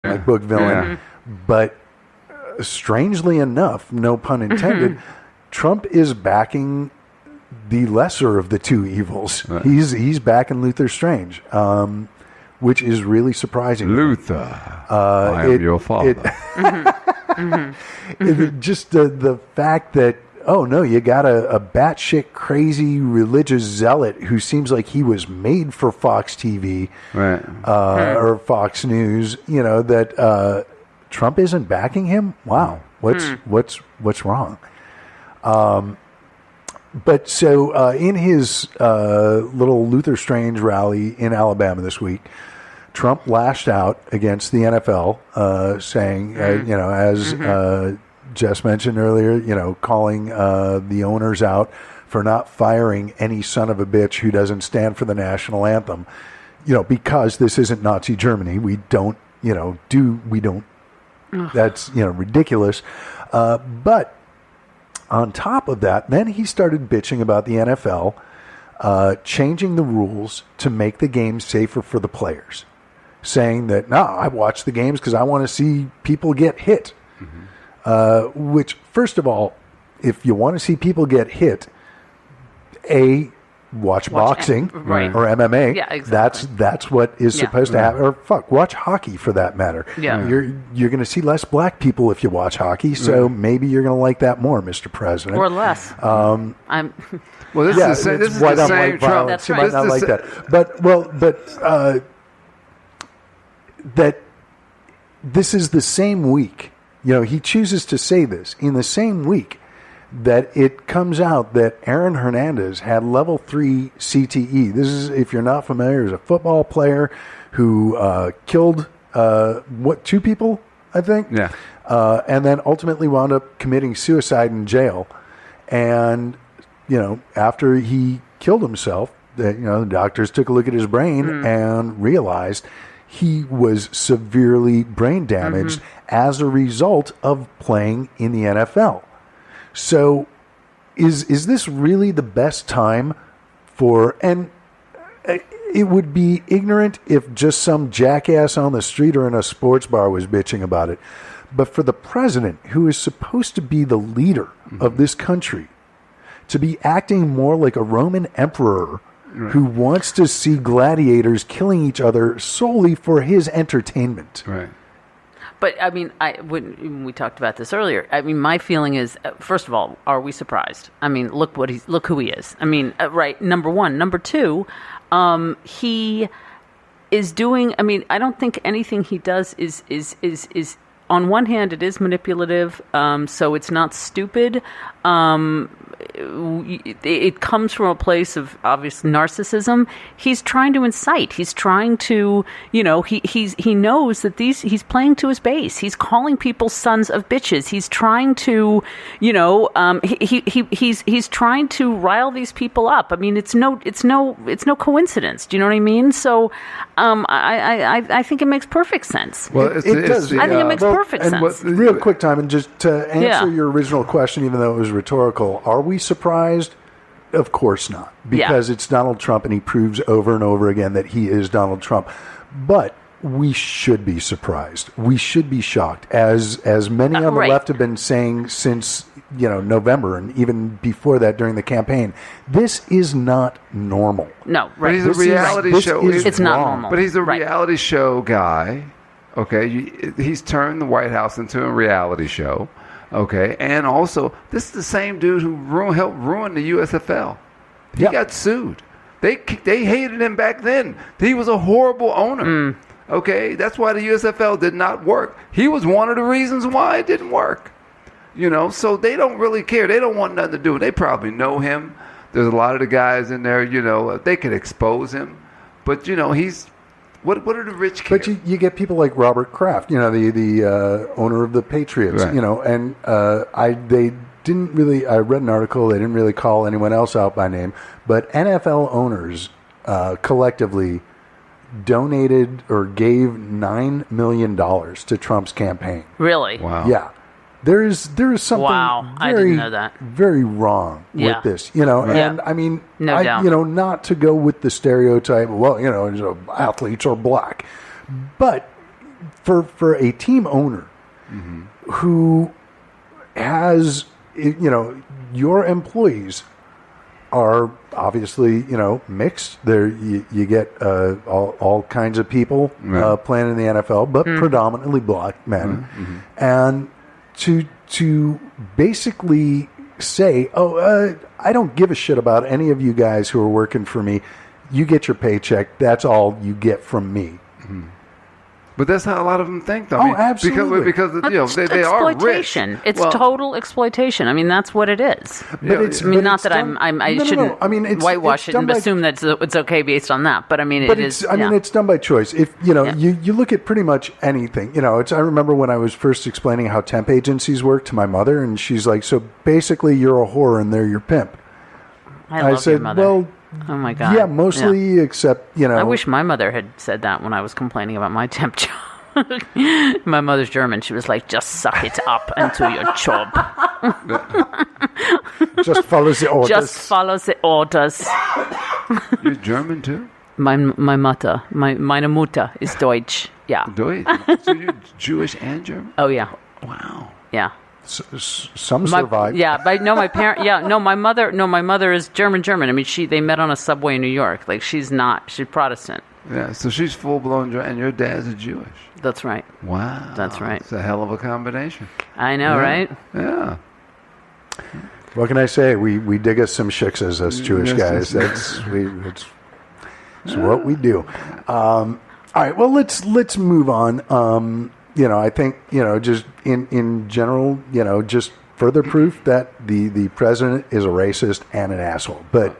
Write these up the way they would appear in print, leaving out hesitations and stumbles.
comic book villain. But strangely enough, no pun intended, Trump is backing the lesser of the two evils. Right. He's backing Luther Strange, which is really surprising. Luther, I am your father. Just the fact that, oh no, you got a batshit crazy religious zealot who seems like he was made for Fox TV, right. Or Fox News. That Trump isn't backing him. Wow, what's wrong? But so in his little Luther Strange rally in Alabama this week, Trump lashed out against the NFL, saying, as Jess mentioned earlier, calling the owners out for not firing any son of a bitch who doesn't stand for the national anthem, because this isn't Nazi Germany. We don't, that's, ridiculous. But on top of that, then he started bitching about the NFL changing the rules to make the game safer for the players, saying that, no, I watch the games because I want to see people get hit. Which, first of all, if you want to see people get hit, watch boxing or MMA. Yeah, exactly. That's what is supposed to happen. Or watch hockey for that matter. Yeah. You're going to see less black people if you watch hockey, so maybe you're going to like that more, Mr. President. Or less. Well, this is the same Trump. That's you right. might not like that. But that this is the same week. He chooses to say this in the same week that it comes out that Aaron Hernandez had level 3 CTE. This is, if you're not familiar, is a football player who killed, 2 people, I think? Yeah. And then ultimately wound up committing suicide in jail. And, after he killed himself, the doctors took a look at his brain and realized he was severely brain damaged as a result of playing in the NFL. So is this really the best time for, and it would be ignorant if just some jackass on the street or in a sports bar was bitching about it, but for the president, who is supposed to be the leader of this country, to be acting more like a Roman emperor who wants to see gladiators killing each other solely for his entertainment. Right. But I mean, when we talked about this earlier, I mean, my feeling is, first of all, are we surprised? I mean, look who he is. I mean, right. Number one, number two, he is doing. I mean, I don't think anything he does is on one hand, it is manipulative, so it's not stupid. It comes from a place of obvious narcissism. He's trying to incite. He's trying to, he knows that he's playing to his base. He's calling people sons of bitches. He's trying to, he's trying to rile these people up. I mean, it's no coincidence. Do you know what I mean? So, I think it makes perfect sense. Well, it does. I think it makes perfect sense. Real quick time, and just to answer your original question, even though it was rhetorical, are we surprised? Of course not, because it's Donald Trump, and he proves over and over again that he is Donald Trump. But we should be surprised. We should be shocked, as many on the left have been saying since November, and even before that during the campaign. This is not normal. No, right. But he's a reality show. It's not normal. But he's a reality show guy. Okay, he's turned the White House into a reality show. Okay, and also, this is the same dude who helped ruin the USFL. He got sued. They hated him back then. He was a horrible owner. Okay, that's why the USFL did not work. He was one of the reasons why it didn't work. So they don't really care. They don't want nothing to do. They probably know him. There's a lot of the guys in there, they could expose him. But, he's... What are the rich care? But you get people like Robert Kraft, the owner of the Patriots, right. And they didn't really. I read an article. They didn't really call anyone else out by name, but NFL owners collectively donated or gave $9 million to Trump's campaign. Really? Wow. Yeah. There is something I didn't know that. very wrong with this, and I mean, no doubt. Not to go with the stereotype, athletes are black, but for a team owner who has, your employees are obviously, mixed. There, you get all kinds of people playing in the NFL, but predominantly black men, and to basically say, I don't give a shit about any of you guys who are working for me. You get your paycheck. That's all you get from me. But that's how a lot of them think, though. Absolutely. Because they are rich. It's total exploitation. I mean, that's what it is. But not that I shouldn't whitewash it and assume that it's okay based on that. But I mean, it's done by choice. If you look at pretty much anything. I remember when I was first explaining how temp agencies work to my mother, and she's like, "So basically, you're a whore and they're your pimp." I said, your mother. "Well, oh my God. Yeah, mostly except, I wish my mother had said that when I was complaining about my temp job. My mother's German. She was like, just suck it up and do your job. Just follow the orders. Just follow the orders. You're German too? My Mutter, meine Mutter is Deutsch. Yeah. Deutsch? So you're Jewish and German? Oh, yeah. Wow. Yeah. Some survive. My parent. Yeah, no, my mother. No, my mother is German. I mean, they met on a subway in New York. Like she's Protestant. Yeah, so she's full blown, and your dad's a Jewish. That's right. Wow, that's right. It's a hell of a combination. I know, right? Yeah. What can I say? We dig us some shiksas, us Jewish guys. It's what we do. All right. Well, let's move on. I think, just in general, just further proof that the president is a racist and an asshole. But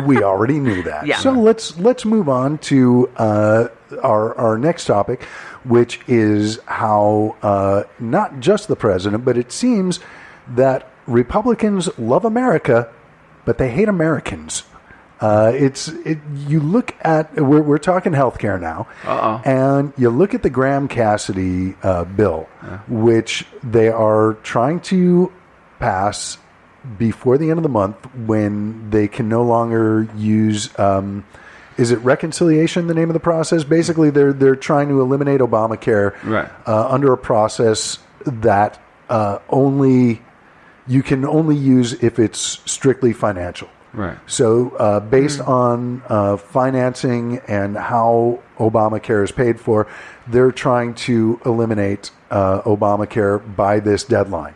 we already knew that. Yeah. So let's move on to our next topic, which is how not just the president, but it seems that Republicans love America, but they hate Americans. You look at, we're talking healthcare now, and you look at the Graham-Cassidy bill, which they are trying to pass before the end of the month when they can no longer use, is it reconciliation, the name of the process? Basically, they're trying to eliminate Obamacare under a process that you can only use if it's strictly financial. Right. So based on financing and how Obamacare is paid for, they're trying to eliminate Obamacare by this deadline.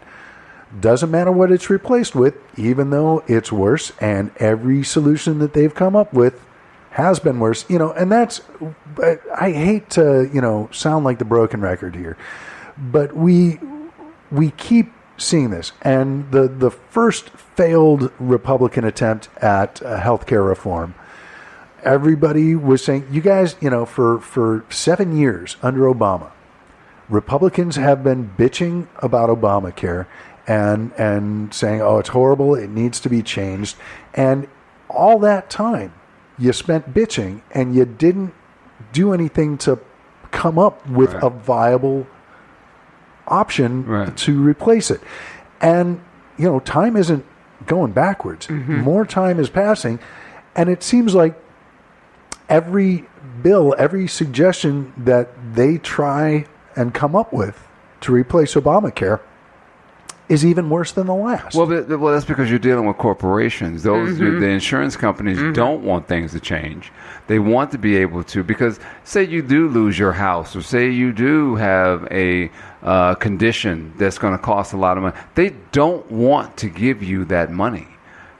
Doesn't matter what it's replaced with, even though it's worse, and every solution that they've come up with has been worse. And that's, I hate to, sound like the broken record here, but we keep seeing this. And the first failed Republican attempt at healthcare reform, everybody was saying, you guys, for 7 years under Obama, Republicans have been bitching about Obamacare and saying, oh, it's horrible, it needs to be changed. And all that time, you spent bitching and you didn't do anything to come up with a viable option to replace it. And, time isn't going backwards. More time is passing. And it seems like every bill, every suggestion that they try and come up with to replace Obamacare is even worse than the last. Well, that's because you're dealing with corporations. Those the insurance companies don't want things to change. They want to be able to, because say you do lose your house, or say you do have a condition that's going to cost a lot of money. They don't want to give you that money.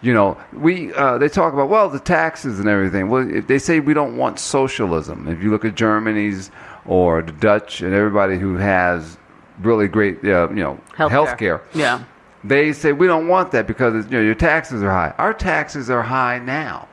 They talk about, the taxes and everything. Well, if they say we don't want socialism. If you look at Germany's or the Dutch and everybody who has really great, healthcare. Yeah. They say we don't want that because your taxes are high. Our taxes are high now.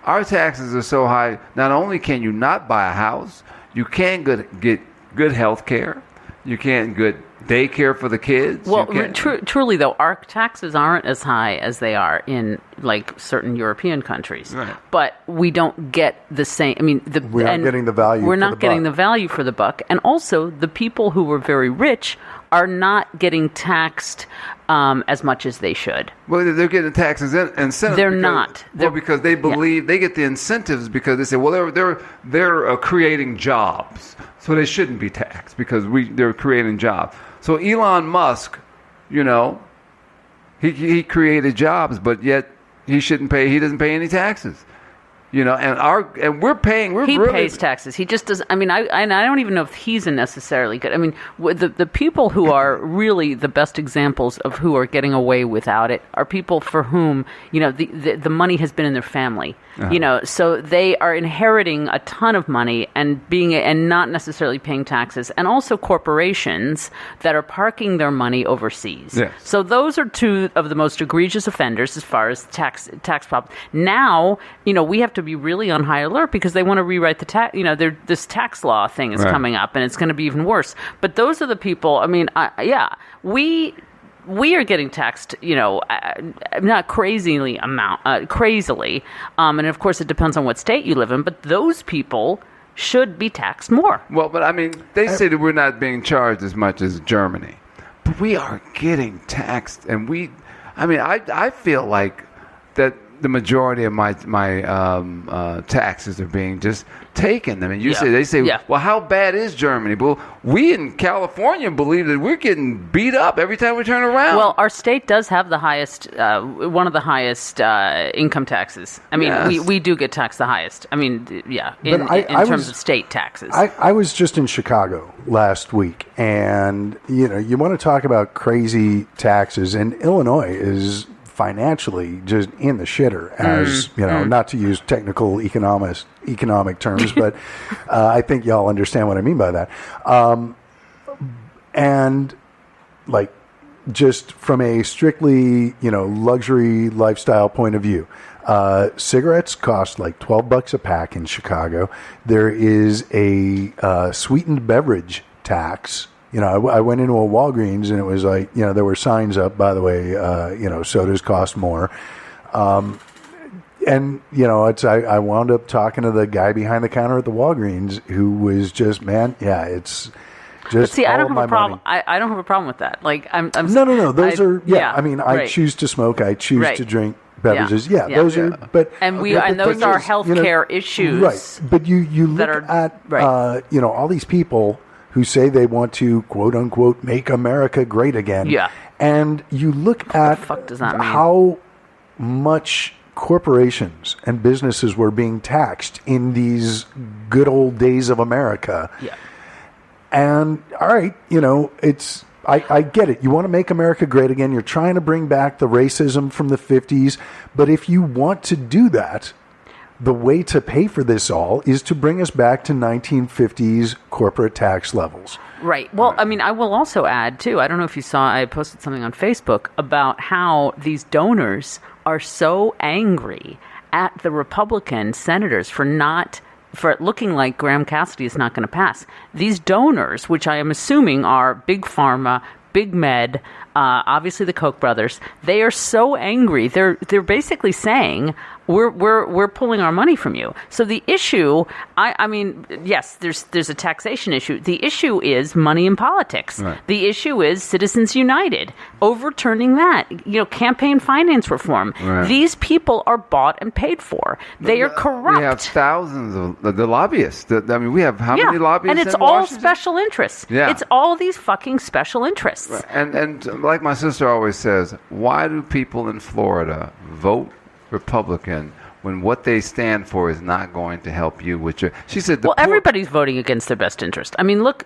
Our taxes are so high. Not only can you not buy a house, you can't get good health care. You can't get daycare for the kids. Well, truly though, our taxes aren't as high as they are in like certain European countries. Right. But we don't get the same. I mean, we're not getting the value. We're not getting the value for the buck, and also the people who were very rich are not getting taxed as much as they should. Well, they're getting taxes incentives. They're not. Because they believe they get the incentives because they say, well, they're creating jobs, so they shouldn't be taxed because they're creating jobs. So Elon Musk, he created jobs, but yet he shouldn't pay. He doesn't pay any taxes. And we're paying. He pays taxes. He just doesn't. I mean, I don't even know if he's necessarily good. I mean, the people who are really the best examples of who are getting away without it are people for whom the money has been in their family. So they are inheriting a ton of money and not necessarily paying taxes, and also corporations that are parking their money overseas. Yes. So those are two of the most egregious offenders as far as tax problems. Now, we have to be really on high alert because they want to rewrite the tax. This tax law thing is coming up, and it's going to be even worse. But those are the people. I mean, we are getting taxed, not crazily, and of course it depends on what state you live in. But those people should be taxed more. Well, but I mean, they say that we're not being charged as much as Germany, but we are getting taxed, and I feel like that. The majority of my taxes are being just taken. I mean, they say, well, how bad is Germany? Well, we in California believe that we're getting beat up every time we turn around. Well, our state does have the highest, one of the highest income taxes. I mean, yes. we do get taxed the highest. I mean, in terms of state taxes. I was just in Chicago last week, and you want to talk about crazy taxes, and Illinois is financially just in the shitter, as not to use technical economic terms, but I think y'all understand what I mean by that. And like, just from a strictly luxury lifestyle point of view, cigarettes cost like $12 a pack in Chicago. There is a sweetened beverage tax. I went into a Walgreens, and it was like, there were signs up, by the way, sodas cost more. And, I wound up talking to the guy behind the counter at the Walgreens who was just, it's just I don't have a problem. I don't have a problem with that. Like, I'm No. Those I choose to smoke. I choose to drink beverages. Those are, but and those are healthcare issues, right? But you look at all these people who say they want to, quote unquote, make America great again. Yeah. And you look at the fuck does that mean? How much corporations and businesses were being taxed in these good old days of America. Yeah. And all right, I get it. You want to make America great again. You're trying to bring back the racism from the 50s. But if you want to do that, the way to pay for this all is to bring us back to 1950s corporate tax levels. Right. Well, I mean, I will also add, too, I don't know if you saw, I posted something on Facebook about how these donors are so angry at the Republican senators for it looking like Graham Cassidy is not going to pass. These donors, which I am assuming are Big Pharma, Big Med, obviously the Koch brothers, they are so angry. They're basically saying, we're pulling our money from you. So the issue, I mean, yes, there's a taxation issue. The issue is money in politics. Right. The issue is Citizens United, overturning that. Campaign finance reform. Right. These people are bought and paid for. They are corrupt. We have thousands of the lobbyists. We have how many lobbyists? And it's in all Washington? special interests. Yeah. It's all these fucking special interests. Right. And like my sister always says, why do people in Florida vote Republican when what they stand for is not going to help you with your... She said... everybody's voting against their best interest. I mean, look,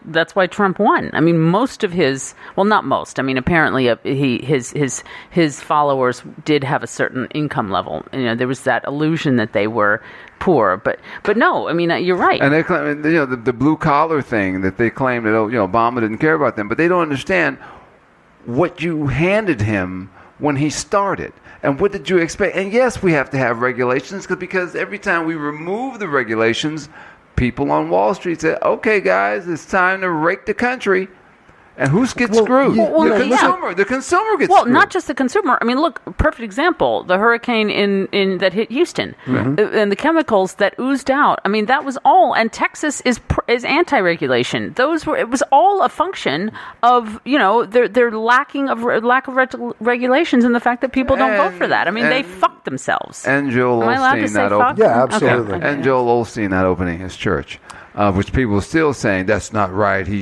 that's why Trump won. I mean, most of his... Well, not most. I mean, apparently his followers did have a certain income level. There was that illusion that they were poor, but no, I mean, you're right. And they claim, the blue collar thing that they claim that, Obama didn't care about them, but they don't understand what you handed him when he started. And what did you expect? And yes, we have to have regulations because every time we remove the regulations, people on Wall Street say, okay, guys, it's time to rake the country. And who gets Well, screwed? yeah. The consumer. The consumer gets Well, screwed. not just the consumer. I mean, look, perfect example: the hurricane in that hit Houston, and the chemicals that oozed out. I mean, that was all. And Texas is anti-regulation. It was all a function of their lack of regulations and the fact that people don't vote for that. I mean, they fucked themselves. And Joel Am I allowed to Osteen say that fuck? Yeah, absolutely. Okay. And Joel Osteen not opening his church, which people are still saying that's not right. He